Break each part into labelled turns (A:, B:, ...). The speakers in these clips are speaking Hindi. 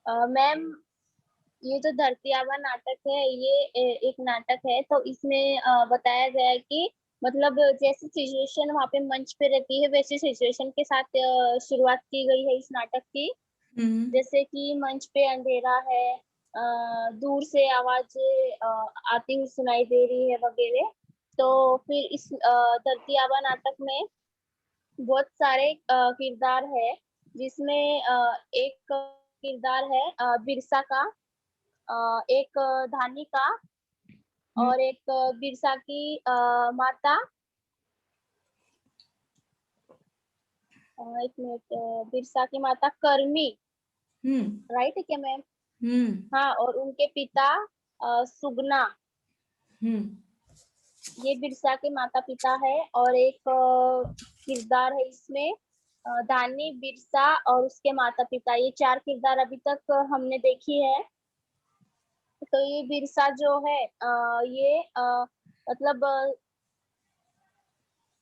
A: मैम, ये जो धरती आबा नाटक है, ये एक नाटक है। तो इसमें बताया गया है कि मतलब जैसी सिचुएशन वहाँ पे मंच पे रहती है, वैसी सिचुएशन के साथ शुरुआत की गई है इस नाटक की।
B: हम्म।
A: जैसे कि मंच पे अंधेरा है, दूर से आवाजें आती हुई सुनाई दे रही है वगैरह। तो फिर इस धरती आबा नाटक में बहुत सारे किरदार है, जिसमें एक किरदार है बिरसा का, एक धानी का,
B: हम्म।
A: और एक बिरसा की माता। एक मिनट, बिरसा की माता कर्मी,
B: हम्म।
A: राइट है क्या मैम?
B: हम्म।
A: हाँ, और उनके पिता सुगना।
B: हम्म।
A: ये बिरसा के माता पिता है। और एक किरदार है इसमें दानी, बिरसा और उसके माता पिता। ये 4 किरदार अभी तक हमने देखी है। तो ये बिरसा जो है ये मतलब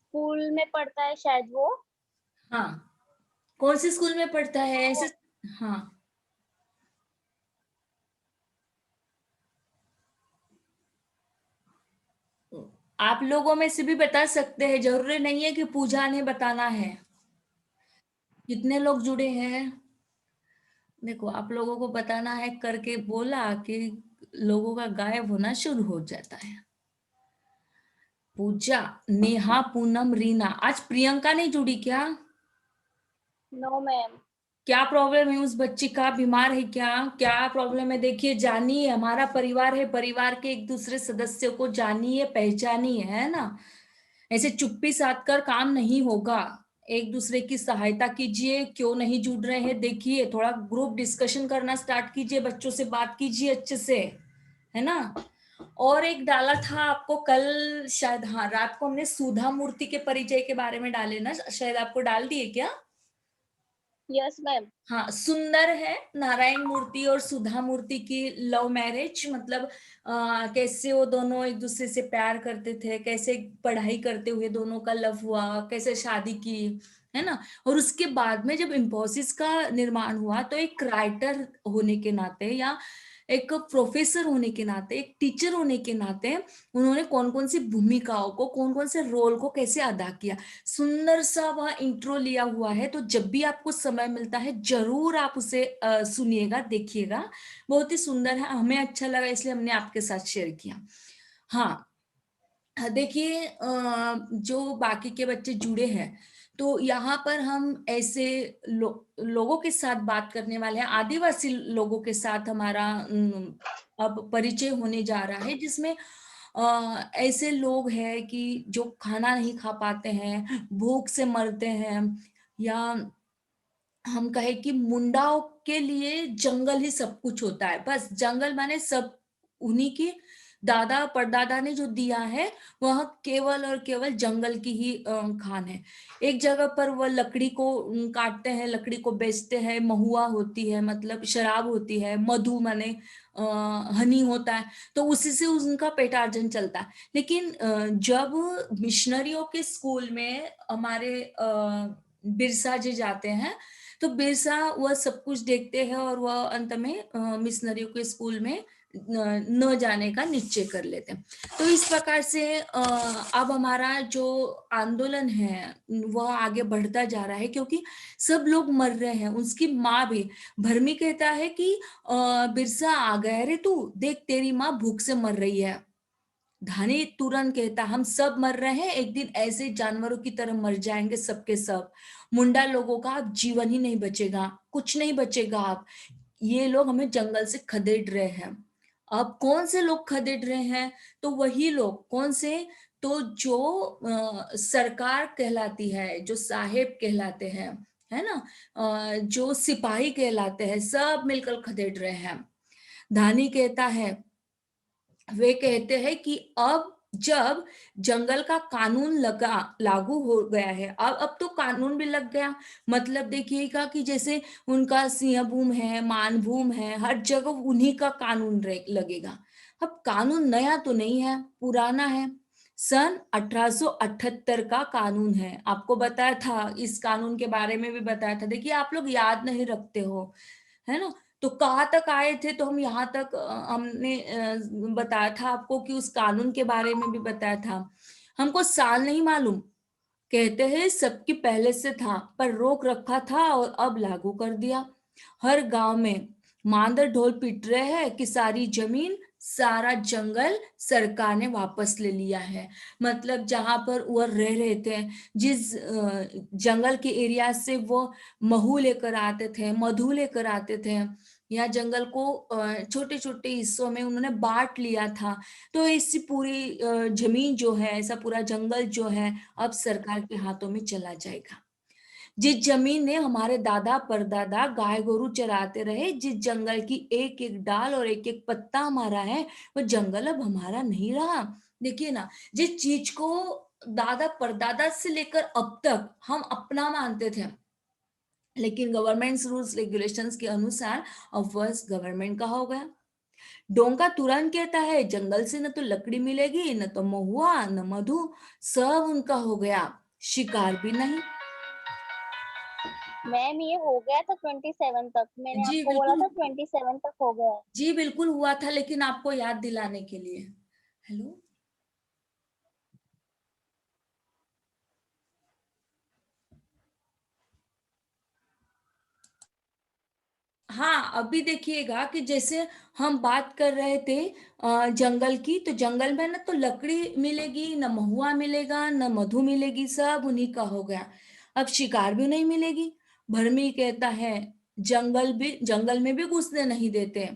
A: स्कूल में पढ़ता है शायद वो।
B: हाँ, कौन से स्कूल में पढ़ता है ऐसे? हाँ। आप लोगों में से भी बता सकते हैं, जरूरी नहीं है कि पूजा ने बताना है। कितने लोग जुड़े हैं? देखो, आप लोगों को बताना है करके बोला कि लोगों का गायब होना शुरू हो जाता है। पूजा, नेहा, पूनम, रीना। आज प्रियंका नहीं जुड़ी क्या?
A: No ma'am.
B: क्या प्रॉब्लम है उस बच्ची का? बीमार है क्या? क्या प्रॉब्लम है? देखिए, जानिए, हमारा परिवार है, परिवार के एक दूसरे सदस्यों को जानिए, पहचानिए, है ना? ऐसे चुप्पी साध कर काम नहीं होगा। एक दूसरे की सहायता कीजिए। क्यों नहीं जुड़ रहे हैं देखिए, थोड़ा ग्रुप डिस्कशन करना स्टार्ट कीजिए, बच्चों से बात कीजिए अच्छे से, है ना? और एक डाला था आपको कल शायद, हाँ, रात को हमने सुधा मूर्ति के परिचय के बारे में डाले ना, शायद आपको डाल दिए क्या?
A: Yes ma'am.
B: हाँ, सुंदर है। नारायण मूर्ति और सुधा मूर्ति की लव मैरिज, मतलब कैसे वो दोनों एक दूसरे से प्यार करते थे, कैसे पढ़ाई करते हुए दोनों का लव हुआ, कैसे शादी की, है ना? और उसके बाद में जब इम्फोसिस का निर्माण हुआ, तो एक राइटर होने के नाते, या एक प्रोफेसर होने के नाते, एक टीचर होने के नाते, उन्होंने कौन कौन सी भूमिकाओं को, कौन कौन से रोल को कैसे अदा किया, सुंदर सा वह इंट्रो लिया हुआ है। तो जब भी आपको समय मिलता है, जरूर आप उसे सुनिएगा, देखिएगा। बहुत ही सुंदर है, हमें अच्छा लगा, इसलिए हमने आपके साथ शेयर किया। हाँ, देखिए, जो बाकी के बच्चे जुड़े हैं, तो यहाँ पर हम ऐसे लोगों के साथ बात करने वाले हैं, आदिवासी लोगों के साथ हमारा अब परिचय होने जा रहा है, जिसमें ऐसे लोग हैं कि जो खाना नहीं खा पाते हैं, भूख से मरते हैं, या हम कहे कि मुंडाओं के लिए जंगल ही सब कुछ होता है। बस जंगल माने सब उन्हीं की दादा परदादा ने जो दिया है, वह केवल और केवल जंगल की ही खान है। एक जगह पर वह लकड़ी को काटते हैं, लकड़ी को बेचते हैं, महुआ होती है, मतलब शराब होती है, मधु माने हनी होता है, तो उसी से उनका पेटार्जन चलता है। लेकिन जब मिशनरियों के स्कूल में हमारे बिरसा जी जाते हैं, तो बिरसा वह सब कुछ देखते हैं, और वह अंत में मिशनरियों के स्कूल में न जाने का निश्चय कर लेते हैं। तो इस प्रकार से अब हमारा जो आंदोलन है वह आगे बढ़ता जा रहा है, क्योंकि सब लोग मर रहे हैं। उसकी माँ भी, भरमी कहता है कि बिरसा आ गया रे, तू देख तेरी माँ भूख से मर रही है। धानी तुरंत कहता, हम सब मर रहे हैं, एक दिन ऐसे जानवरों की तरह मर जाएंगे सबके सब। मुंडा लोगों का अब जीवन ही नहीं बचेगा, कुछ नहीं बचेगा। अब ये लोग हमें जंगल से खदेड़ रहे हैं। अब कौन से लोग खदेड़ रहे हैं? तो वही लोग, कौन से? तो जो सरकार कहलाती है, जो साहेब कहलाते हैं, है ना, जो सिपाही कहलाते हैं, सब मिलकर खदेड़ रहे हैं। धानी कहता है, वे कहते हैं कि अब जब जंगल का कानून लगा, लागू हो गया है, अब तो कानून भी लग गया। मतलब देखिएगा कि जैसे उनका सिंह भूम है, मान भूम है, हर जगह उन्हीं का कानून लगेगा। अब कानून नया तो नहीं है, पुराना है। सन 1878 का कानून है। आपको बताया था, इस कानून के बारे में भी बताया था। देखिए, आप लोग याद नहीं रखते हो, है ना? तो कहाँ तक आए थे, तो हम यहाँ तक हमने बताया था आपको कि उस कानून के बारे में भी बताया था। हमको साल नहीं मालूम, कहते हैं सबकी पहले से था, पर रोक रखा था और अब लागू कर दिया। हर गांव में मांदर ढोल पीट रहे हैं कि सारी जमीन, सारा जंगल सरकार ने वापस ले लिया है। मतलब जहां पर वो रह रहे थे, जिस जंगल के एरिया से वो महू लेकर आते थे, मधु लेकर आते थे, या जंगल को छोटे छोटे हिस्सों में उन्होंने बांट लिया था। तो ऐसी पूरी जमीन जो है, ऐसा पूरा जंगल जो है, अब सरकार के हाथों में चला जाएगा। जिस जमीन ने हमारे दादा परदादा गाय गोरू चराते रहे, जिस जंगल की एक एक डाल और एक एक पत्ता हमारा है, वो जंगल अब हमारा नहीं रहा। देखिए ना, जिस चीज को दादा परदादा से लेकर अब तक हम अपना मानते थे, लेकिन गवर्नमेंट रूल्स रेगुलेशंस के अनुसार अब वह गवर्नमेंट का हो गया। डोंका तुरंत कहता है जंगल से न तो लकड़ी मिलेगी, न तो महुआ, न मधु, सब उनका हो गया, शिकार भी नहीं।
A: मैम ये हो गया था 27 तक, मैंने
B: जी
A: आपको बोला
B: बिल्कुल,
A: था 27 तक हो गया है।
B: जी बिल्कुल हुआ था, लेकिन आपको याद दिलाने के लिए। हेलो, हाँ अभी देखिएगा कि जैसे हम बात कर रहे थे जंगल की, तो जंगल में ना तो लकड़ी मिलेगी, न महुआ मिलेगा, न मधु मिलेगी, सब उन्हीं का हो गया। अब शिकार भी नहीं मिलेगी। भरमी कहता है जंगल में भी घुसने नहीं देते।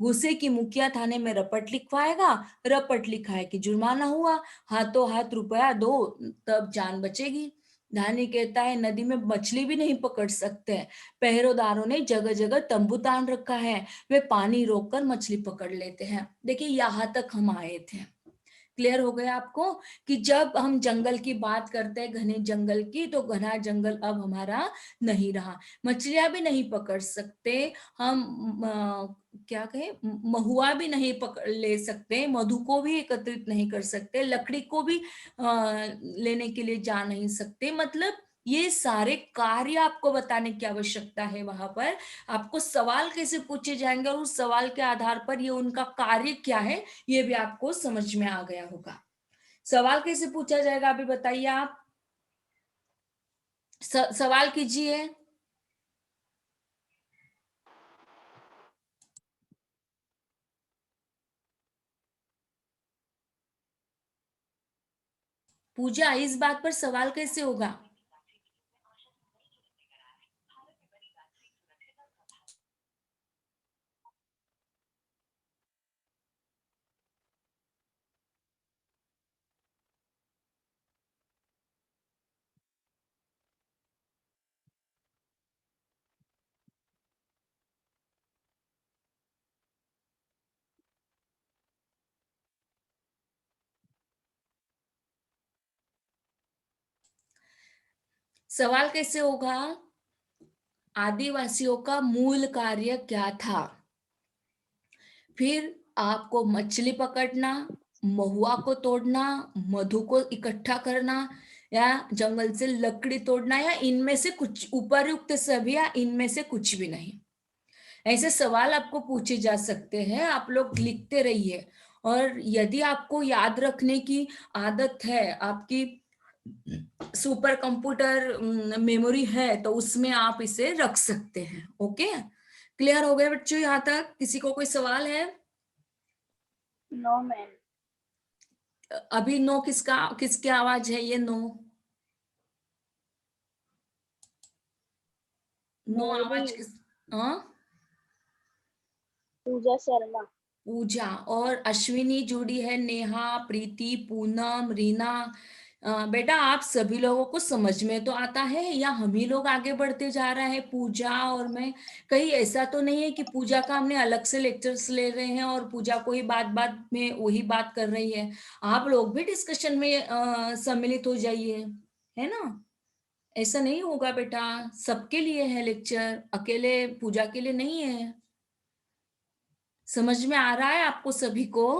B: घुसे की मुखिया थाने में रपट लिखवाएगा, रपट लिखा है कि जुर्माना हुआ, हाथों हाथ रुपया दो, तब जान बचेगी। धानी कहता है नदी में मछली भी नहीं पकड़ सकते, पहरेदारों ने जगह जगह तंबू तान रखा है, वे पानी रोककर मछली पकड़ लेते हैं। देखिए यहाँ तक हम आए थे। क्लियर हो गया आपको कि जब हम जंगल की बात करते हैं, घने जंगल की, तो घना जंगल अब हमारा नहीं रहा। मछलियां भी नहीं पकड़ सकते हम, क्या कहे, महुआ भी नहीं पकड़ ले सकते, मधु को भी एकत्रित नहीं कर सकते, लकड़ी को भी लेने के लिए जा नहीं सकते। मतलब ये सारे कार्य आपको बताने की आवश्यकता है। वहां पर आपको सवाल कैसे पूछे जाएंगे और उस सवाल के आधार पर ये उनका कार्य क्या है, ये भी आपको समझ में आ गया होगा। सवाल कैसे पूछा जाएगा अभी बताइए आप। सवाल कीजिए। पूजा, इस बात पर सवाल कैसे होगा। सवाल कैसे होगा, आदिवासियों का मूल कार्य क्या था। फिर आपको मछली पकड़ना, महुआ को तोड़ना, मधु को इकट्ठा करना, या जंगल से लकड़ी तोड़ना, या इनमें से कुछ, उपरयुक्त सभी या इनमें से कुछ भी नहीं। ऐसे सवाल आपको पूछे जा सकते हैं, आप लोग लिखते रहिए। और यदि आपको याद रखने की आदत है, आपकी सुपर कंप्यूटर मेमोरी है, तो उसमें आप इसे रख सकते हैं। ओके, क्लियर हो गया बच्चों यहाँ तक। किसी को कोई सवाल है।
A: No ma'am.
B: अभी नो किसका, किसकी आवाज है ये नो, नो
A: मेरी
B: आवाज किस। हाँ,
A: पूजा शर्मा।
B: पूजा और अश्विनी जुड़ी है, नेहा, प्रीति, पूनम, रीना। बेटा आप सभी लोगों को समझ में तो आता है, या हम ही लोग आगे बढ़ते जा रहे हैं, पूजा और मैं। कहीं ऐसा तो नहीं है कि पूजा का हमने अलग से लेक्चर्स ले रहे हैं और पूजा को ही बात बात में वही बात कर रही है। आप लोग भी डिस्कशन में सम्मिलित हो जाइए, है ना। ऐसा नहीं होगा बेटा, सबके लिए है लेक्चर, अकेले पूजा के लिए नहीं है। समझ में आ रहा है आपको सभी को।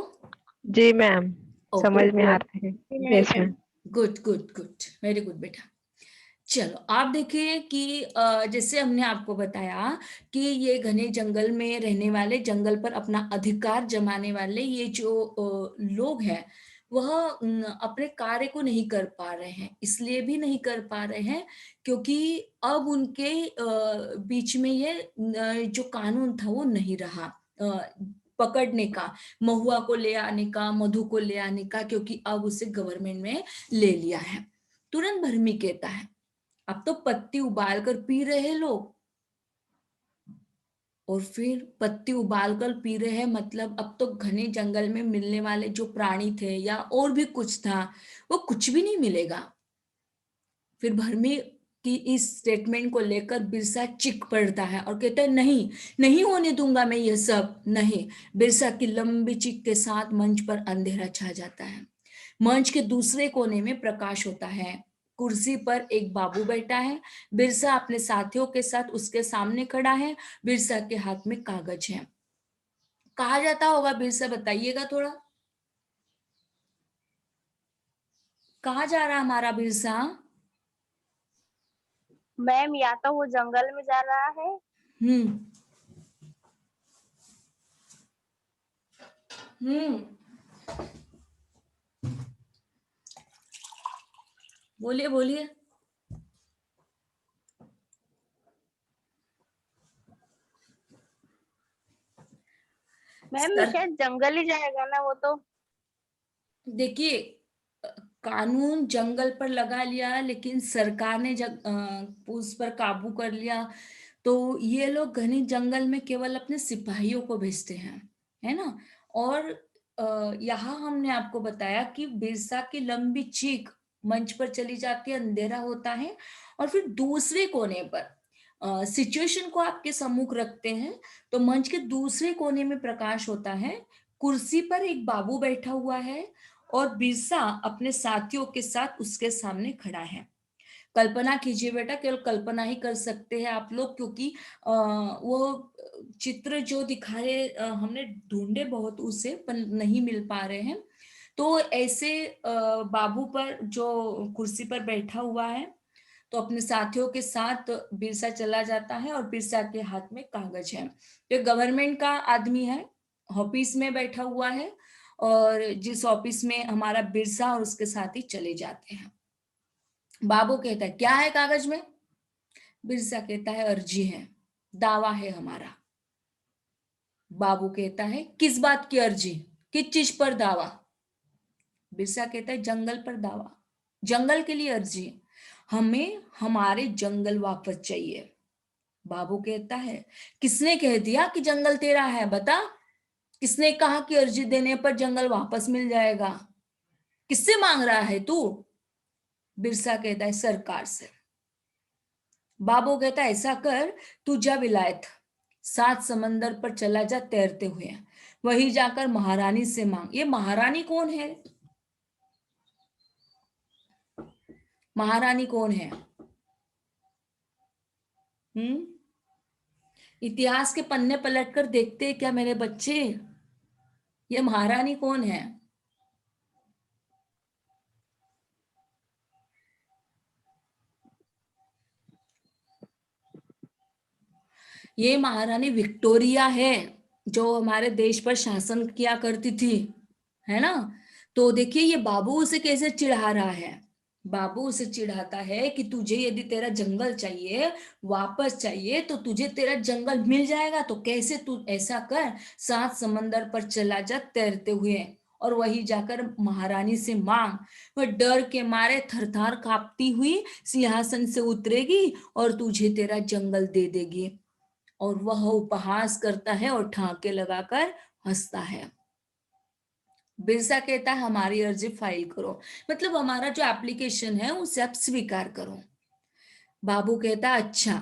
C: जी मैम,
B: ओके,
C: समझ में आ रहे हैं। Yes ma'am.
B: Good good good, very good बेटा। चलो आप देखिए कि जैसे हमने आपको बताया कि ये घने जंगल में रहने वाले, जंगल पर अपना अधिकार जमाने वाले ये जो लोग हैं, वह अपने कार्य को नहीं कर पा रहे हैं। इसलिए भी नहीं कर पा रहे हैं क्योंकि अब उनके बीच में ये जो कानून था वो नहीं रहा पकड़ने का, महुआ को ले आने का, मधु को ले आने का, क्योंकि अब उसे गवर्नमेंट में ले लिया है। तुरंत भरमी कहता है अब तो पत्ती उबाल कर पी रहे हैं लोग। और फिर पत्ती उबाल कर पी रहे हैं मतलब अब तो घने जंगल में मिलने वाले जो प्राणी थे या और भी कुछ था, वो कुछ भी नहीं मिलेगा। फिर भरमी की इस स्टेटमेंट को लेकर बिरसा चिक पड़ता है और कहता है नहीं, नहीं होने दूंगा मैं ये सब नहीं। बिरसा की लंबी चिक के साथ मंच पर अंधेरा छा जाता है। मंच के दूसरे कोने में प्रकाश होता है। कुर्सी पर एक बाबू बैठा है। बिरसा अपने साथियों के साथ उसके सामने खड़ा है। बिरसा के हाथ में कागज है। कहा जाता होगा, बिरसा बताइएगा थोड़ा, कहाँ जा रहा हमारा बिरसा?
A: मैम या तो वो जंगल में जा रहा है।
B: हम्म। हम्म। बोलिए बोलिए।
A: मैम
B: सर
A: शायद जंगल ही जाएगा ना वो तो।
B: देखिए, अ, कानून जंगल पर लगा लिया लेकिन सरकार ने जब उस पर काबू कर लिया, तो ये लोग घने जंगल में केवल अपने सिपाहियों को भेजते हैं, है ना। और यहाँ हमने आपको बताया कि बिरसा की लंबी चीख मंच पर चली जाती है, अंधेरा होता है। और फिर दूसरे कोने पर सिचुएशन को आपके सम्मुख रखते हैं, तो मंच के दूसरे कोने में प्रकाश होता है। कुर्सी पर एक बाबू बैठा हुआ है और बिरसा अपने साथियों के साथ उसके सामने खड़ा है। कल्पना कीजिए बेटा, केवल कल्पना ही कर सकते हैं आप लोग, क्योंकि वो चित्र जो दिखा रहे हमने ढूंढे बहुत उसे पर नहीं मिल पा रहे हैं। तो ऐसे बाबू पर जो कुर्सी पर बैठा हुआ है, तो अपने साथियों के साथ बिरसा चला जाता है और बिरसा के हाथ में कागज है। ये गवर्नमेंट का आदमी है, ऑफिस में बैठा हुआ है, और जिस ऑफिस में हमारा बिरसा और उसके साथी चले जाते हैं। बाबू कहता है क्या है कागज में? बिरसा कहता है अर्जी है, दावा है हमारा। बाबू कहता है किस बात की अर्जी, किस चीज पर दावा? बिरसा कहता है जंगल पर दावा, जंगल के लिए अर्जी, हमें हमारे जंगल वापस चाहिए। बाबू कहता है किसने कह दिया कि जंगल तेरा है, बता, किसने कहा कि अर्जी देने पर जंगल वापस मिल जाएगा? किससे मांग रहा है तू? बिरसा कहता है सरकार से। बाबू कहता है ऐसा कर, तू जा विलायत, 7 समंदर पर चला जा तैरते हुए, वही जाकर महारानी से मांग। ये महारानी कौन है? महारानी कौन है? हम्म। इतिहास के पन्ने पलटकर देखते हैं क्या मेरे बच्चे, ये महारानी कौन है? ये महारानी विक्टोरिया है, जो हमारे देश पर शासन किया करती थी, है ना। तो देखिए ये बाबू उसे कैसे चिढ़ा रहा है। बाबू उसे चिढ़ाता है कि तुझे यदि तेरा जंगल चाहिए, वापस चाहिए, तो तुझे तेरा जंगल मिल जाएगा। तो कैसे, तू ऐसा कर, 7 समंदर पर चला जा तैरते हुए और वही जाकर महारानी से मांग। वह डर के मारे थरथर कांपती हुई सिंहासन से उतरेगी और तुझे तेरा जंगल दे देगी। और वह उपहास करता है और ठाके लगाकर हंसता है। बिरसा कहता है हमारी अर्जी फाइल करो, मतलब हमारा जो एप्लीकेशन है उसे आप स्वीकार करो। बाबू कहता है अच्छा,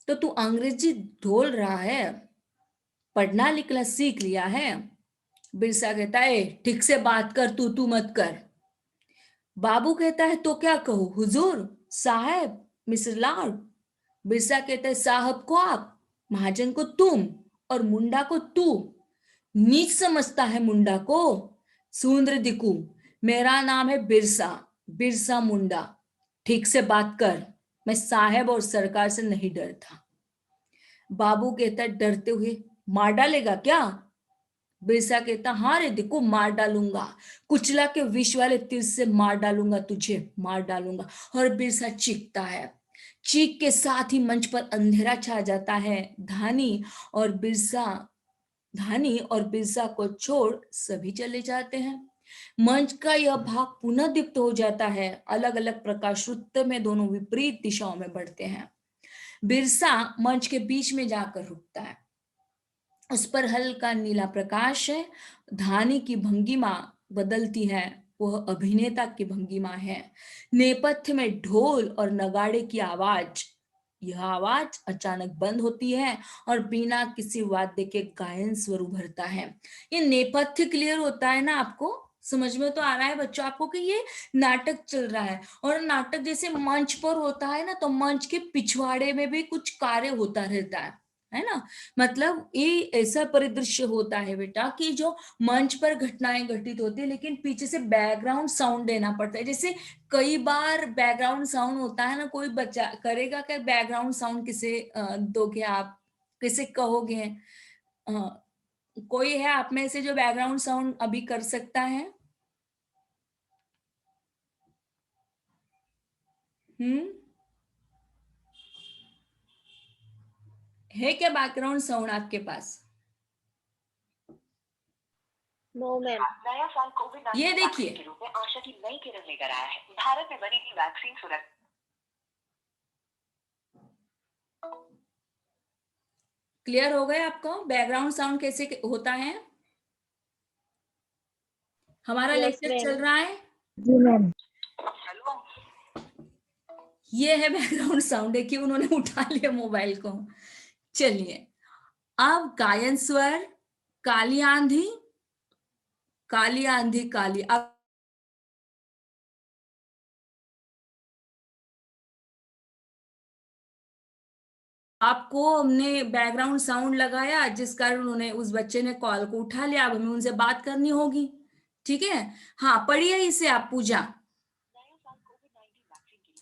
B: तो तू अंग्रेजी ढोल रहा है, पढ़ना लिखना सीख लिया है? बिरसा कहता है ठीक से बात कर, तू मत कर। बाबू कहता है तो क्या कहूँ, हुजूर, साहब, मिस्टर लॉर्ड? बिरसा कहता है साहब को आप, महाजन को तुम, और मुंडा को तू। नीच समझता है मुंडा को? सुंदर दिकू, मेरा नाम है बिरसा, बिरसा मुंडा। ठीक से बात कर, मैं साहब और सरकार से नहीं डरता। बाबू कहता डरते हुए, मार डालेगा क्या? बिरसा कहता, हाँ रे देखो मार डालूंगा, कुचला के विष वाले तीर से मार डालूंगा, तुझे मार डालूंगा। और बिरसा चीखता है। चीख के साथ ही मंच पर अंधेरा छा जाता है। और बिरसा धानी और बिरसा को छोड़ सभी चले जाते हैं। मंच का यह भाग पुनः दीप्त हो जाता है। अलग अलग प्रकाश वृत्त में दोनों विपरीत दिशाओं में बढ़ते हैं। बिरसा मंच के बीच में जाकर रुकता है। उस पर हल्का नीला प्रकाश है। धानी की भंगिमा बदलती है, वह अभिनेता की भंगिमा है। नेपथ्य में ढोल और नगाड़े की आवाज, यह आवाज अचानक बंद होती है और बिना किसी वाद्य के गायन स्वर उभरता है। ये नेपथ्य क्लियर होता है ना आपको? समझ में तो आ रहा है बच्चों आपको कि ये नाटक चल रहा है, और नाटक जैसे मंच पर होता है ना, तो मंच के पिछवाड़े में भी कुछ कार्य होता रहता है ना। मतलब ये ऐसा परिदृश्य होता है बेटा कि जो मंच पर घटनाएं घटित होती है, लेकिन पीछे से बैकग्राउंड साउंड देना पड़ता है। जैसे कई बार बैकग्राउंड साउंड होता है ना, कोई बच्चा करेगा क्या बैकग्राउंड साउंड किसे दोगे आप, किसे कहोगे? अ, कोई है आप में से जो बैकग्राउंड साउंड अभी कर सकता है? हम्म, है क्या बैकग्राउंड साउंड आपके पास?
A: No ma'am.
C: नया साल कोविड
B: ये
C: 19
B: देखिए,
C: वैक्सीन के रूप में आशा की नई किरण लेकर आया है। भारत में बनेगी वैक्सीन सुरक्षित।
B: क्लियर हो गए आपको बैकग्राउंड साउंड कैसे होता है? हमारा
A: यस
B: लेक्चर
A: मैम।
B: चल रहा है।
A: जी मैम।
C: हेलो,
B: ये है बैकग्राउंड साउंड, है कि उन्होंने उठा लिया मोबाइल को। चलिए, अब गायन स्वर, काली आंधी, काली आंधी काली। अब आपको हमने बैकग्राउंड साउंड लगाया, जिस कारण उन्होंने, उस बच्चे ने कॉल को उठा लिया। अब हमें उनसे बात करनी होगी, ठीक है? हाँ, पढ़िए इसे आप, पूजा।
C: नया साल कोविड 19 वैक्सीन के लिए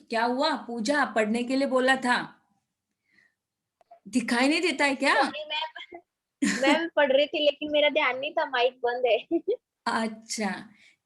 B: क्या हुआ पूजा? पढ़ने के लिए बोला था, दिखाई नहीं देता है क्या?
A: Sorry ma'am. मैम पढ़ रही थी लेकिन मेरा ध्यान नहीं था, माइक बंद है।
B: अच्छा,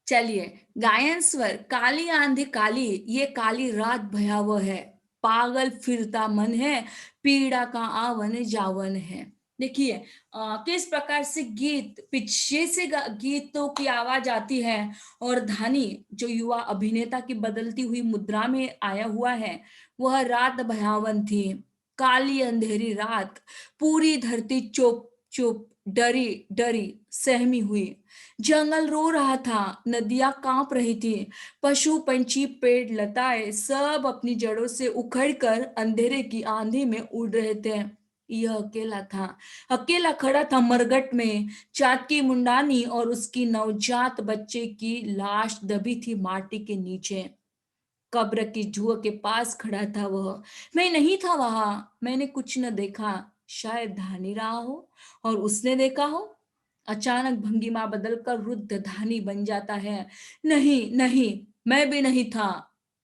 B: चलिए। गायन स्वर, काली आंधी काली, ये काली रात भयावह है, पागल फिरता मन है, पीड़ा का आवन जावन है। देखिए, किस प्रकार से गीत पीछे से गीतों की आवाज आती है, और धानी जो युवा अभिनेता की बदलती हुई मुद्रा में आया हुआ है, वह रात भयावन थी। काली अंधेरी रात, पूरी धरती चुप चुप, डरी डरी सहमी हुई। जंगल रो रहा था, नदियां कांप रही थी, पशु पंछी पेड़ लताएं सब अपनी जड़ों से उखड़कर अंधेरे की आंधी में उड़ रहे थे। यह अकेला था, अकेला खड़ा था मरघट में। चाकी मुंडानी और उसकी नवजात बच्चे की लाश दबी थी माटी के नीचे। कब्र की जुआ के पास खड़ा था वह। मैं नहीं था वहां, मैंने कुछ न देखा। शायद धानी रहा हो और उसने देखा हो। अचानक भंगिमा बदलकर रुद्ध धानी बन जाता है। नहीं नहीं, मैं भी नहीं था,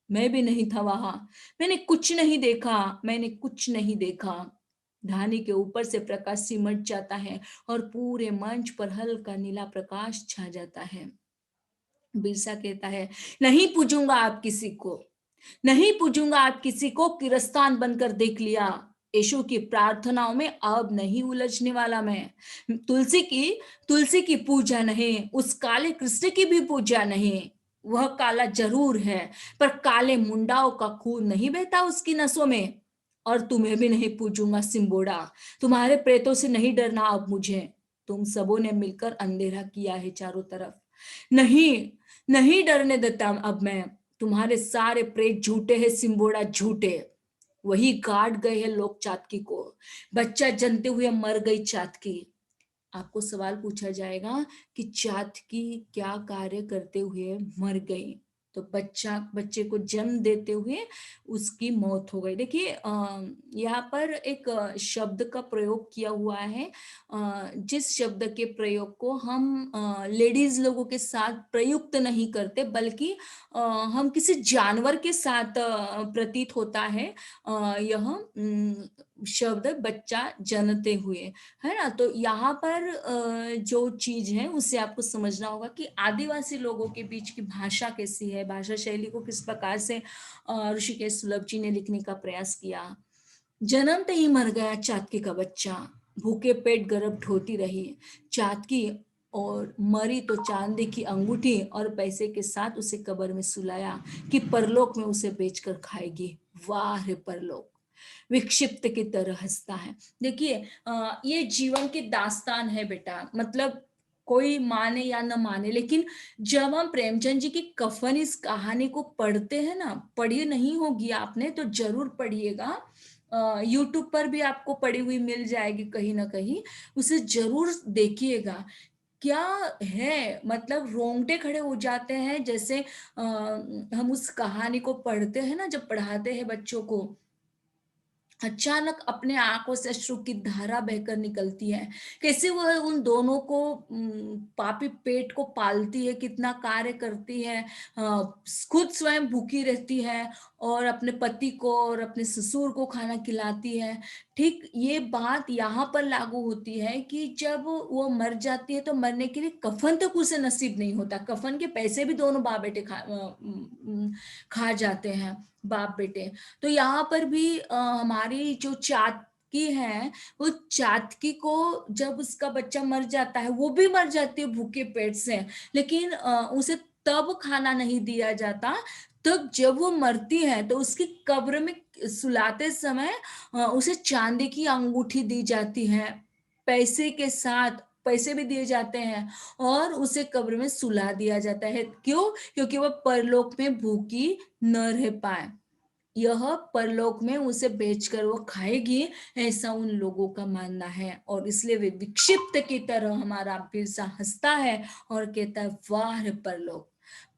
B: मैं भी नहीं था वहां। मैंने कुछ नहीं देखा, मैंने कुछ नहीं देखा। धानी के ऊपर से प्रकाश सिमट जाता है और पूरे मंच पर हल्का नीला प्रकाश छा जाता है। बिरसा कहता है, नहीं पूजूंगा आप किसी को, नहीं पूजूंगा आप किसी को, किरस्तान बनकर देख लिया। यीशु की प्रार्थनाओं में अब नहीं उलझने वाला मैं। तुलसी की पूजा नहीं, उस काले कृष्ण की भी पूजा नहीं। वह काला जरूर है, पर काले मुंडाओं का खून नहीं बहता उसकी नसों में। और तुम्हें भी नहीं पूजूंगा सिम्बोड़ा, तुम्हारे प्रेतों से नहीं डरना अब मुझे। तुम सबों ने मिलकर अंधेरा किया है चारों तरफ। नहीं, नहीं डरने देता अब मैं तुम्हारे सारे प्रेत झूठे हैं सिम्बोड़ा, झूठे। वही गाड़ गए हैं लोग चातकी को। बच्चा जनते हुए मर गई चातकी। आपको सवाल पूछा जाएगा कि चातकी क्या कार्य करते हुए मर गई। तो बच्चे को जन्म देते हुए उसकी मौत हो गई। देखिए यहाँ पर एक शब्द का प्रयोग किया हुआ है, जिस शब्द के प्रयोग को हम लेडीज लोगों के साथ प्रयुक्त नहीं करते, बल्कि हम किसी जानवर के साथ प्रतीत होता है यह शब्द बच्चा जनते हुए, है ना। तो यहाँ पर जो चीज है उसे आपको समझना होगा कि आदिवासी लोगों के बीच की भाषा कैसी है, भाषा शैली को किस प्रकार से ऋषिकेश सुलभ जी ने लिखने का प्रयास किया। जन्मते ही मर गया चातकी का बच्चा, भूखे पेट गर्भ ढोती रही चातकी, और मरी तो चांदी की अंगूठी और पैसे के साथ उसे कब्र में सुलाया कि परलोक में उसे बेचकर खाएगी। वाह रे परलोक, विक्षिप्त की तरह हंसता है। देखिए ये जीवन की दास्तान है बेटा, मतलब कोई माने या न माने, लेकिन जब हम प्रेमचंद जी की कफन इस कहानी को पढ़ते हैं ना, पढ़ी नहीं होगी आपने तो जरूर पढ़िएगा, यूट्यूब पर भी आपको पड़ी हुई मिल जाएगी कहीं ना कहीं, उसे जरूर देखिएगा। क्या है, मतलब रोंगटे खड़े हो जाते हैं जैसे हम उस कहानी को पढ़ते हैं ना, जब पढ़ाते हैं बच्चों को, अचानक अपने आंखों से अश्रु की धारा बहकर निकलती है। कैसे वह उन दोनों को पापी पेट को पालती है, कितना कार्य करती है, खुद स्वयं भूखी रहती है और अपने पति को और अपने ससुर को खाना खिलाती है। ठीक ये बात यहाँ पर लागू होती है कि जब वो मर जाती है तो मरने के लिए कफन तक उसे नसीब नहीं होता, कफन के पैसे भी दोनों बाप बेटे खा जाते हैं, बाप बेटे। तो यहाँ पर भी हमारी जो चातकी है, वो चातकी को जब उसका बच्चा मर जाता है, वो भी मर जाती है भूखे पेट से, लेकिन उसे तब खाना नहीं दिया जाता। तब जब वो मरती है तो उसकी कब्र में सुलाते समय उसे चांदी की अंगूठी दी जाती है, पैसे के साथ, पैसे भी दिए जाते हैं, और उसे कब्र में सुला दिया जाता है। क्यों? क्योंकि वह परलोक में भूखी न रह पाए, यह परलोक में उसे बेचकर वो खाएगी, ऐसा उन लोगों का मानना है। और इसलिए वे विक्षिप्त की तरह हमारा बिरसा हंसता है और कहता है, वाह रे परलोक,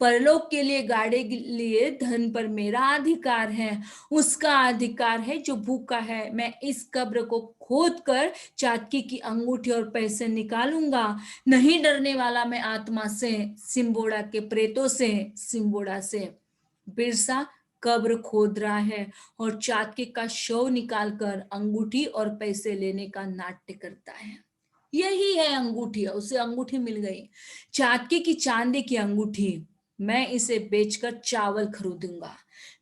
B: परलोक के लिए गाड़े के लिए धन पर मेरा अधिकार है, उसका अधिकार है जो भूखा है। मैं इस कब्र को खोद कर चातकी की अंगूठी और पैसे निकालूंगा। नहीं डरने वाला मैं आत्मा से, सिम्बोड़ा के प्रेतों से, सिम्बोड़ा से। बिरसा कब्र खोद रहा है और चातकी का शव निकालकर अंगूठी और पैसे लेने का नाट्य करता है। यही है अंगूठी, उसे अंगूठी मिल गई, चातकी की चांदी की अंगूठी। मैं इसे बेचकर चावल खरीदूंगा,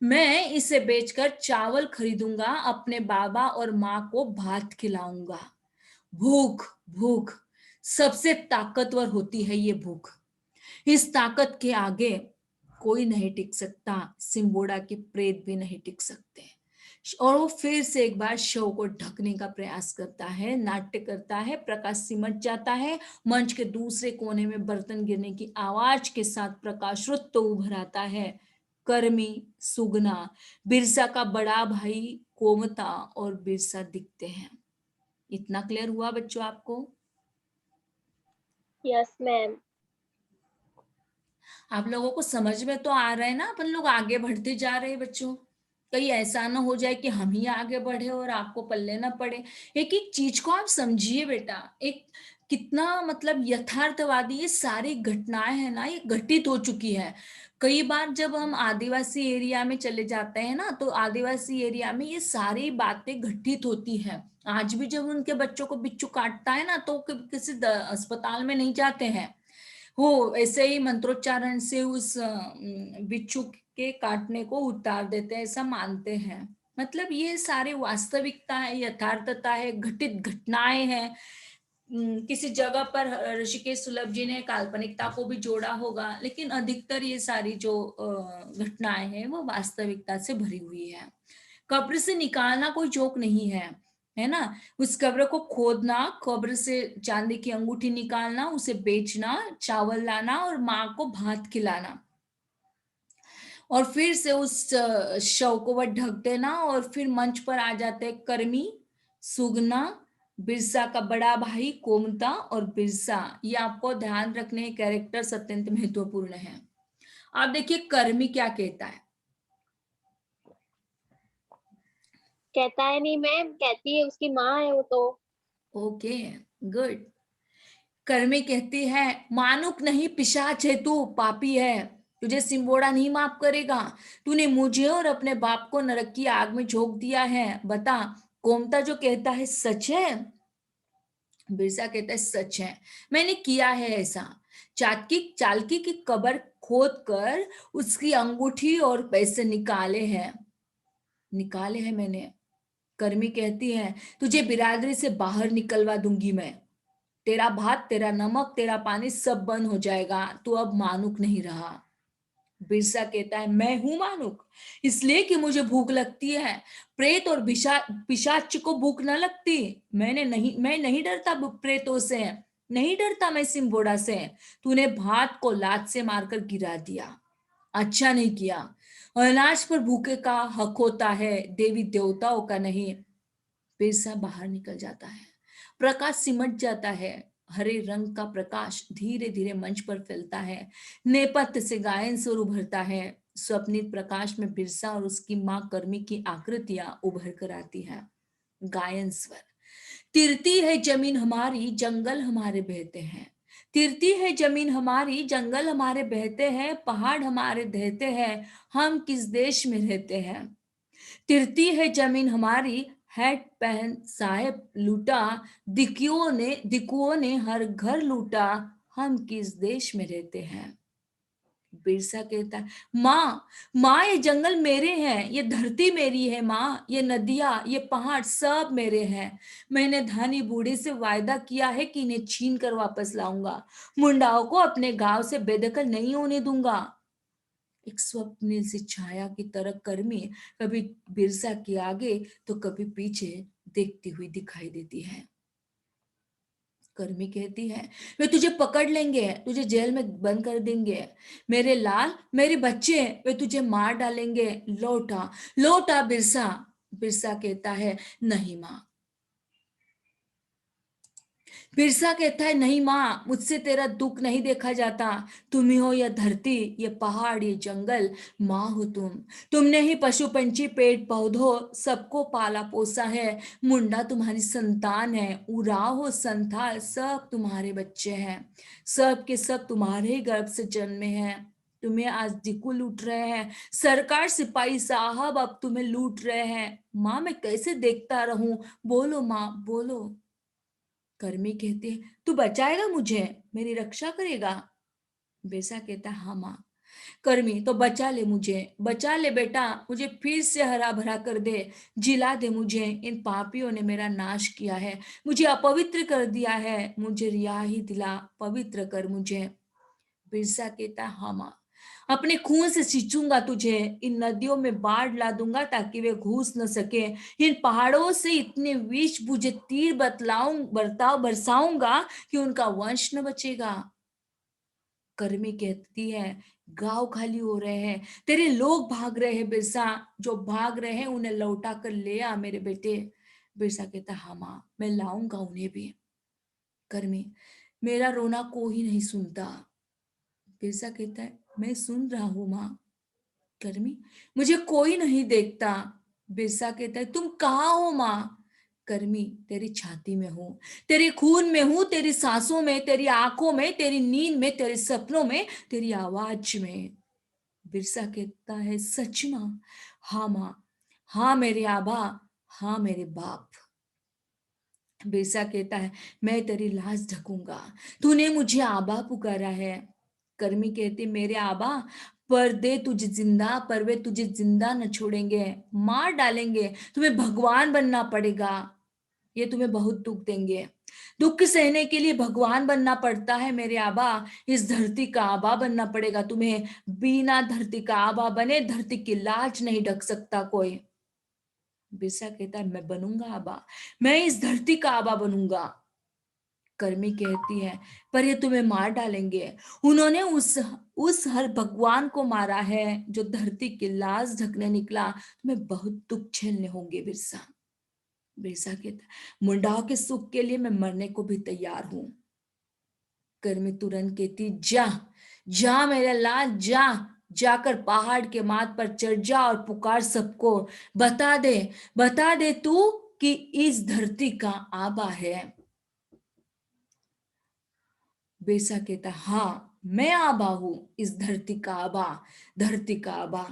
B: मैं इसे बेचकर चावल खरीदूंगा, अपने बाबा और माँ को भात खिलाऊंगा। भूख, भूख सबसे ताकतवर होती है ये भूख, इस ताकत के आगे कोई नहीं टिक सकता, सिम्बोड़ा के प्रेत भी नहीं टिक सकते। और वो फिर से एक बार शव को ढकने का प्रयास करता है, नाट्य करता है, प्रकाश सिमट जाता है, मंच के दूसरे कोने में बर्तन गिरने की आवाज के साथ प्रकाश रुत्त उभर आता है। कर्मी, सुगना, बिरसा का बड़ा भाई कोमता और बिरसा दिखते हैं। इतना क्लियर हुआ बच्चों आपको?
A: Yes ma'am.
B: आप लोगों को समझ में तो आ रहा है ना? अपन लोग आगे बढ़ते जा रहे हैं बच्चों, कहीं ऐसा ना हो जाए कि हम ही आगे बढ़े और आपको पल्ले ना पड़े। एक एक चीज को आप समझिए बेटा, एक कितना मतलब यथार्थवादी ये सारी घटनाएं है ना, ये घटित हो चुकी है। कई बार जब हम आदिवासी एरिया में चले जाते हैं ना, तो आदिवासी एरिया में ये सारी बातें घटित होती है। आज भी जब उनके बच्चों को बिच्छू काटता है ना, तो किसी अस्पताल में नहीं जाते हैं, वो ऐसे ही मंत्रोच्चारण से उस बिच्छू के काटने को उतार देते हैं, ऐसा मानते हैं। मतलब ये सारी वास्तविकता है, यथार्थता है, घटित घटनाएं हैं। किसी जगह पर ऋषिकेश सुलभ जी ने काल्पनिकता को भी जोड़ा होगा, लेकिन अधिकतर ये सारी जो घटनाएं हैं वो वास्तविकता से भरी हुई है। कब्र से निकालना कोई जोक नहीं है ना। उस कब्र को खोदना, कब्र से चांदी की अंगूठी निकालना, उसे बेचना, चावल लाना और माँ को भात खिलाना, और फिर से उस शव को वह ढक देना और फिर मंच पर आ जाते हैं कर्मी, सुगना, बिरसा का बड़ा भाई कोमता और बिरसा। ये आपको ध्यान रखने कैरेक्टर्स अत्यंत महत्वपूर्ण हैं। आप देखिए कर्मी क्या कहता है।
A: कहता है नहीं मैम, कहती है उसकी माँ है वो तो।
B: Okay, good. कर्मी कहती है मानुक नहीं पिशाच है तू, पापी है, तुझे सिंबोड़ा नहीं माफ करेगा। तूने मुझे और अपने बाप को नरक की आग में झोंक दिया है, बता कोमता जो कहता है सच है। बिरसा कहता है सच है, मैंने किया है ऐसा। चालकी की कब्र खोद कर उसकी अंगूठी और पैसे निकाले हैं मैंने। कर्मी कहती है तुझे बिरादरी से बाहर निकलवा दूंगी मैं, तेरा भात, तेरा नमक, तेरा पानी सब बंद हो जाएगा, तू अब मानुक नहीं रहा। बिरसा कहता है मैं हूं मानुक, इसलिए कि मुझे भूख लगती है, प्रेत और पिशाच को भूख न लगती। मैं नहीं डरता प्रेतों से, नहीं डरता मैं सिंबोड़ा से। तूने भात को लात से मारकर गिरा दिया, अच्छा नहीं किया। अनाज पर भूखे का हक होता है, देवी देवताओं का नहीं। बिरसा बाहर निकल जाता है, प्रकाश सिमट जाता है, हरे रंग का प्रकाश धीरे धीरे मंच पर फैलता है, नेपथ्य से गायन सुर उभरता है। स्वप्नित प्रकाश में बिरसा और उसकी मां कर्मी की आकृतियां उभर कर आती हैं। गायन स्वर। तिरती है जमीन हमारी, जंगल हमारे बहते हैं, तिरती है जमीन हमारी, जंगल हमारे बहते हैं, पहाड़ हमारे दहते हैं, हम किस देश में रहते हैं। तिरती है जमीन हमारी, हैट पहन साहेब लूटा, दिकुओं ने हर घर लूटा, हम किस देश में रहते हैं। बिरसा कहता है माँ ये जंगल मेरे हैं, ये धरती मेरी है माँ, ये नदियां ये पहाड़ सब मेरे हैं। मैंने धानी बूढ़ी से वायदा किया है कि इन्हें छीन कर वापस लाऊंगा, मुंडाओं को अपने गांव से बेदखल नहीं होने दूंगा। एक स्वप्निल सी छाया की तरह कर्मी कभी बिरसा के आगे तो कभी पीछे देखती हुई दिखाई देती है। कर्मी कहती है वे तुझे पकड़ लेंगे, तुझे जेल में बंद कर देंगे, मेरे लाल मेरे बच्चे वे तुझे मार डालेंगे, लौटा लौटा बिरसा। बिरसा कहता है नहीं माँ। बिरसा कहता है नहीं माँ, मुझसे तेरा दुख नहीं देखा जाता, तुम ही हो यह धरती, ये पहाड़, ये जंगल, माँ हो तुमने ही पशु पंछी पेड़ पौधों सबको पाला पोसा है, मुंडा तुम्हारी संतान है, उराव हो संथाल सब तुम्हारे बच्चे हैं, सब के सब तुम्हारे ही गर्भ से जन्मे हैं। तुम्हें आज दिक्कू लूट रहे हैं, सरकार सिपाही साहब अब तुम्हें लूट रहे हैं, माँ मैं कैसे देखता रहूं, बोलो माँ बोलो। कर्मी कहते हैं तू बचाएगा मुझे, मेरी रक्षा करेगा। बिरसा कहता है हाँ माँ। कर्मी तो बचा ले मुझे, बचा ले बेटा, मुझे फिर से हरा भरा कर दे, जिला दे मुझे, इन पापियों ने मेरा नाश किया है, मुझे अपवित्र कर दिया है, मुझे रियाही दिला, पवित्र कर मुझे। बिरसा कहता है हाँ माँ, अपने खून से सींचूंगा तुझे, इन नदियों में बाढ़ ला दूंगा ताकि वे घुस न सके, इन पहाड़ों से इतने विष बुझे तीर बरताव बरसाऊंगा कि उनका वंश न बचेगा। कर्मी कहती है गांव खाली हो रहे हैं, तेरे लोग भाग रहे हैं बिरसा, जो भाग रहे हैं उन्हें लौटा कर ले आ मेरे बेटे। बिरसा कहता हाँ माँ मैं लाऊंगा उन्हें भी। कर्मी मेरा रोना कोई नहीं सुनता। बिरसा कहता है मैं सुन रहा हूं माँ। कर्मी मुझे कोई नहीं देखता। बिरसा कहता है तुम कहाँ हो माँ। कर्मी तेरी छाती में हूं, तेरे खून में हूं, तेरी सांसों में, तेरी आंखों में, तेरी नींद में, तेरे सपनों में, तेरी आवाज में। बिरसा कहता है सच माँ, हाँ माँ, हाँ मेरे आबा, हाँ मेरे बाप। बिरसा कहता है मैं तेरी लाश ढकूंगा, तूने मुझे आबा पुकारा है। कर्मी कहते मेरे आबा पर वे तुझे जिंदा न छोड़ेंगे, मार डालेंगे, तुम्हें भगवान बनना पड़ेगा, ये तुम्हें बहुत दुख देंगे, दुख सहने के लिए भगवान बनना पड़ता है मेरे आबा, इस धरती का आबा बनना पड़ेगा तुम्हें, बिना धरती का आबा बने धरती की लाज नहीं ढक सकता कोई। बिरसा कहता है मैं बनूंगा आबा, मैं इस धरती का आबा बनूंगा। कर्मी कहती है, पर ये तुम्हें मार डालेंगे। उन्होंने उस हर भगवान को मारा है जो धरती की लाश ढकने निकला। तुम्हें बहुत दुख झेलने होंगे बिरसा। बिरसा कहता है, मुंडाओं के सुख के लिए मैं मरने को भी तैयार हूं। कर्मी तुरंत कहती, जा जा मेरे लाल, जा, जाकर पहाड़ के माथ पर चढ़ जा और पुकार सबको, बता दे तू कि इस धरती का आबा है। बिरसा कहता, हाँ मैं आबा हूं, इस धरती का आबा, धरती का आबा।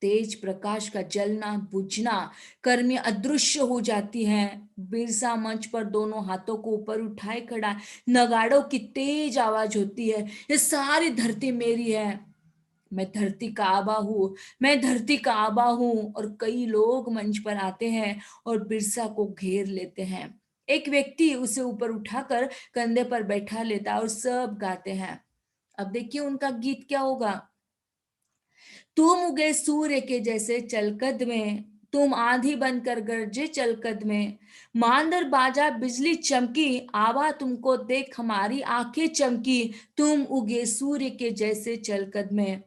B: तेज प्रकाश का जलना बुझना, कर्मी अदृश्य हो जाती है। बिरसा मंच पर दोनों हाथों को ऊपर उठाए खड़ा, नगाड़ों की तेज आवाज होती है, ये सारी धरती मेरी है, मैं धरती का आबा हूँ, मैं धरती का आबा हूँ। और कई लोग मंच पर आते हैं और बिरसा को घेर लेते हैं। एक व्यक्ति उसे ऊपर उठाकर कंधे पर बैठा लेता है और सब गाते हैं। अब देखिए उनका गीत क्या होगा। तुम उगे सूर्य के जैसे चलकद में, तुम आंधी बनकर गरजे चलकद में, मांदर बाजा बिजली चमकी, आवा तुमको देख हमारी आंखें चमकी, तुम उगे सूर्य के जैसे चलकद में।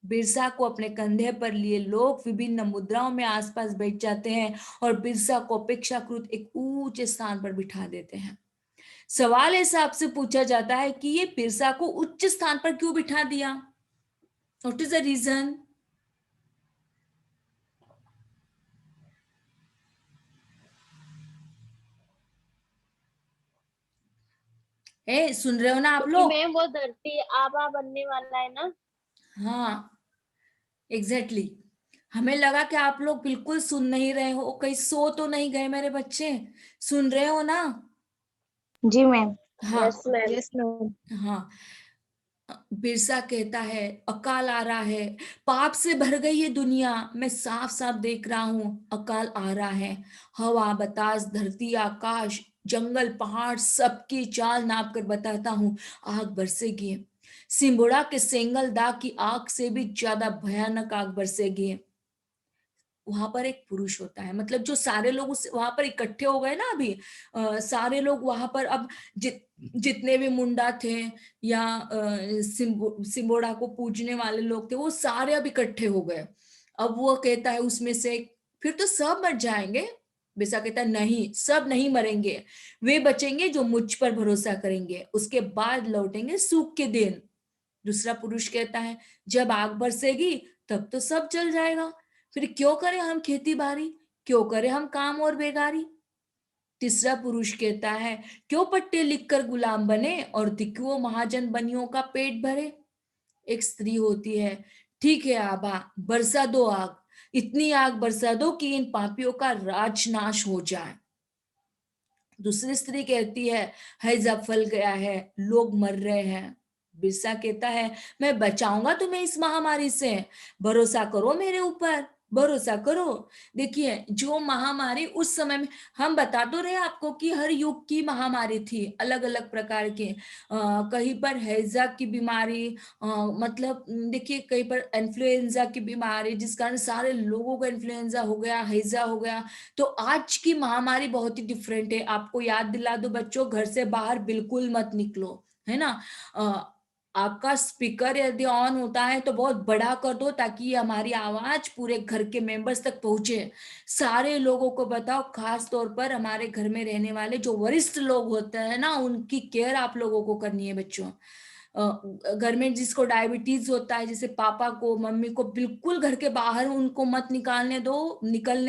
B: बिरसा को अपने कंधे पर लिए लोग विभिन्न मुद्राओं में आसपास बैठ जाते हैं और बिरसा को अपेक्षाकृत एक ऊंचे स्थान पर बिठा देते हैं। सवाल ऐसा आपसे पूछा जाता है कि ये बिरसा को उच्च स्थान पर क्यों बिठा दिया? What is the reason? सुन रहे हो ना आप
A: क्योंकि
B: लोग?
A: मैम वो धरती आबा बनने वाला है ना।
B: हाँ, एग्जैक्टली हमें लगा कि आप लोग बिल्कुल सुन नहीं रहे हो, कहीं सो तो नहीं गए मेरे बच्चे? सुन रहे हो ना?
D: जी मैम।
B: हाँ।
A: Yes ma'am.
D: Yes ma'am.
B: हाँ, बिरसा कहता है, अकाल आ रहा है, पाप से भर गई है दुनिया, मैं साफ साफ देख रहा हूं, अकाल आ रहा है। हवा बतास धरती आकाश जंगल पहाड़ सबकी चाल नाप कर बताता हूं, आग बरसेगी। सिंबोड़ा के सेंगल दाग की आग से भी ज्यादा भयानक आग बरसेगी। वहां पर एक पुरुष होता है, मतलब जो सारे लोग उस वहां पर इकट्ठे हो गए ना अभी, सारे लोग वहां पर अब जितने भी मुंडा थे या सिंबोड़ा को पूजने वाले लोग थे, वो सारे अब इकट्ठे हो गए। अब वो कहता है उसमें से, फिर तो सब मर जाएंगे। बिरसा कहता है, नहीं, सब नहीं मरेंगे, वे बचेंगे जो मुझ पर भरोसा करेंगे, उसके बाद लौटेंगे सुख के दिन। दूसरा पुरुष कहता है, जब आग बरसेगी तब तो सब जल जाएगा, फिर क्यों करें हम खेती बाड़ी, क्यों करें हम काम और बेगारी। तीसरा पुरुष कहता है, क्यों पट्टे लिखकर गुलाम बने और दिखुओ महाजन बनियों का पेट भरे। एक स्त्री होती है, ठीक है आबा, बरसा दो आग, इतनी आग बरसा दो कि इन पापियों का राजनाश हो जाए। दूसरी स्त्री कहती है, हैजा फैल गया है, लोग मर रहे हैं। बिरसा कहता है, मैं बचाऊंगा तुम्हें इस महामारी से, भरोसा करो मेरे ऊपर, भरोसा करो। देखिए जो महामारी उस समय में, हम बता तो रहे आपको कि हर युग की महामारी थी, अलग अलग प्रकार के। कहीं पर हैजा की बीमारी, मतलब देखिए कहीं पर इन्फ्लुएंजा की बीमारी, जिस कारण सारे लोगों को इन्फ्लुएंजा हो गया, हैजा हो गया। तो आज की महामारी बहुत ही डिफरेंट है। आपको याद दिला दो बच्चों, घर से बाहर बिल्कुल मत निकलो, है ना। आपका स्पीकर यदि ऑन होता है तो बहुत बड़ा कर दो, ताकि ये हमारी आवाज पूरे घर के मेंबर्स तक पहुंचे। सारे लोगों को बताओ, खास तौर पर हमारे घर में रहने वाले जो वरिष्ठ लोग होते हैं ना, उनकी केयर आप लोगों को करनी है बच्चों। घर में जिसको डायबिटीज होता है, जैसे पापा को मम्मी को, बिल्कुल घर के बाहर उनको मत निकलने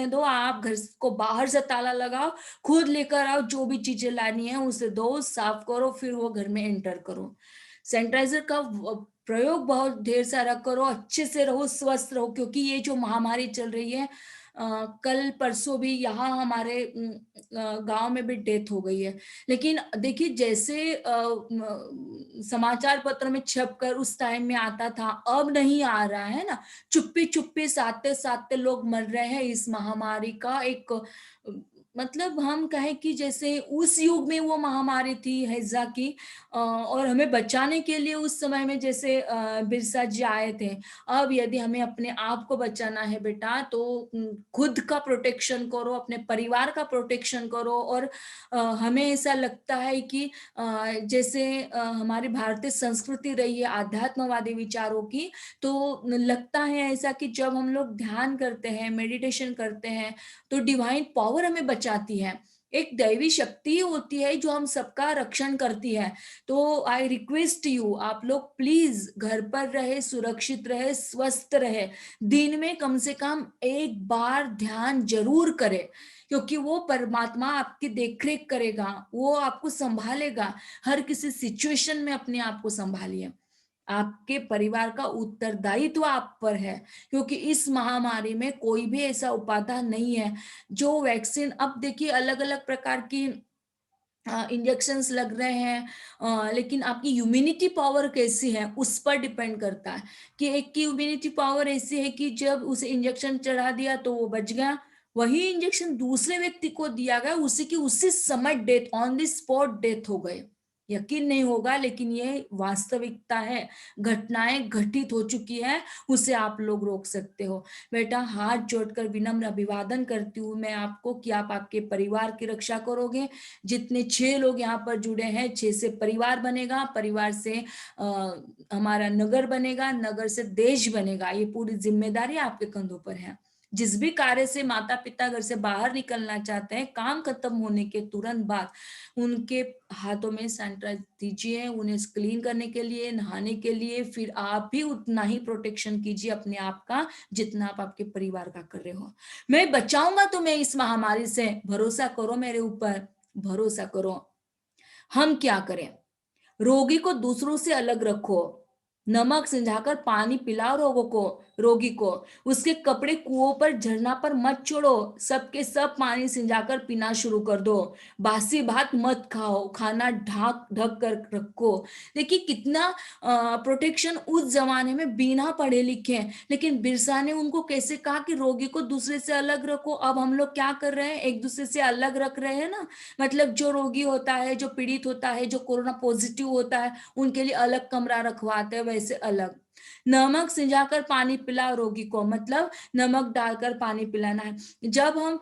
B: दो। आप घर को बाहर से ताला लगाओ, खुद लेकर आओ, जो भी चीजें लानी है उसे दो, साफ करो, फिर वो घर में एंटर करो। सैनिटाइजर का प्रयोग बहुत ढेर सारा करो, अच्छे से रहो, स्वस्थ रहो, क्योंकि ये जो महामारी चल रही है, कल परसों भी यहाँ हमारे गांव में भी डेथ हो गई है। लेकिन देखिए जैसे समाचार पत्र में छपकर उस टाइम में आता था, अब नहीं आ रहा है ना। चुप्पी चुप्पी साथे साथे लोग मर रहे हैं। इस महामारी का एक मतलब हम कहें कि जैसे उस युग में वो महामारी थी हैजा की, और हमें बचाने के लिए उस समय में जैसे बिरसा जी आए थे। अब यदि हमें अपने आप को बचाना है बेटा, तो खुद का प्रोटेक्शन करो, अपने परिवार का प्रोटेक्शन करो। और हमें ऐसा लगता है कि जैसे हमारी भारतीय संस्कृति रही है आध्यात्मवादी विचारों की, तो लगता है ऐसा कि जब हम लोग ध्यान करते हैं, मेडिटेशन करते हैं, तो डिवाइन पावर हमें बचाती है। एक दैवी शक्ति होती है जो हम सबका रक्षण करती है। तो आई रिक्वेस्ट यू, आप लोग प्लीज घर पर रहे, सुरक्षित रहे, स्वस्थ रहे। दिन में कम से कम एक बार ध्यान जरूर करें, क्योंकि वो परमात्मा आपकी देखरेख करेगा, वो आपको संभालेगा। हर किसी सिचुएशन में अपने आप को संभालिए। आपके परिवार का उत्तरदायित्व आप पर है, क्योंकि इस महामारी में कोई भी ऐसा उपादान नहीं है जो वैक्सीन, अब देखिए अलग अलग प्रकार की इंजेक्शंस लग रहे हैं, लेकिन आपकी इम्यूनिटी पावर कैसी है उस पर डिपेंड करता है। कि एक की इम्यूनिटी पावर ऐसी है कि जब उसे इंजेक्शन चढ़ा दिया तो वो बच गया, वही इंजेक्शन दूसरे व्यक्ति को दिया गया, उसी की उसी समय death, on the spot death हो गए। यकीन नहीं होगा, लेकिन ये वास्तविकता है, घटनाएं घटित हो चुकी है, उसे आप लोग रोक सकते हो। बेटा, हाथ जोड़कर विनम्र अभिवादन करती हूँ मैं आपको कि आप आपके परिवार की रक्षा करोगे। जितने 6 लोग यहाँ पर जुड़े हैं, 6 से परिवार बनेगा, परिवार से हमारा नगर बनेगा, नगर से देश बनेगा। ये पूरी जिम्मेदारी आपके कंधों पर है। जिस भी कार्य से माता पिता घर से बाहर निकलना चाहते हैं, काम खत्म होने के तुरंत बाद उनके हाथों में सैनिटाइज दीजिए, उन्हें क्लीन करने के लिए, नहाने के लिए। फिर आप भी उतना ही प्रोटेक्शन कीजिए अपने आप का जितना आप आपके परिवार का कर रहे हो। मैं बचाऊंगा तुम्हें इस महामारी से, भरोसा करो मेरे ऊपर, भरोसा करो। हम क्या करें? रोगी को दूसरों से अलग रखो, नमक सिंझाकर पानी पिलाओ रोगी को। उसके कपड़े कुओं पर, झरना पर मत छोड़ो, सबके सब पानी सिंझाकर पीना शुरू कर दो। बासी भात मत खाओ, खाना ढक कर रखो। देखिए कितना प्रोटेक्शन उस जमाने में बिना पढ़े लिखे, लेकिन बिरसा ने उनको कैसे कहा कि रोगी को दूसरे से अलग रखो। अब हम लोग क्या कर रहे हैं, एक दूसरे से अलग रख रहे हैं ना। मतलब जो रोगी होता है, जो पीड़ित होता है, जो कोरोना पॉजिटिव होता है, उनके लिए अलग कमरा रखवाते हैं, वैसे अलग। नमक सिंचाकर पानी पिलाओ रोगी को, मतलब नमक डालकर पानी पिलाना है। जब हम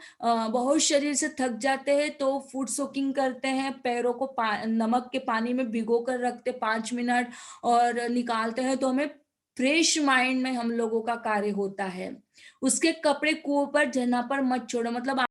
B: बहुत शरीर से थक जाते हैं तो फूड सोकिंग करते हैं, पैरों को नमक के पानी में भिगो कर रखते 5 मिनट और निकालते हैं, तो हमें फ्रेश माइंड में हम लोगों का कार्य होता है। उसके कपड़े कुओं पर, झरना पर मत छोड़ो, मतलब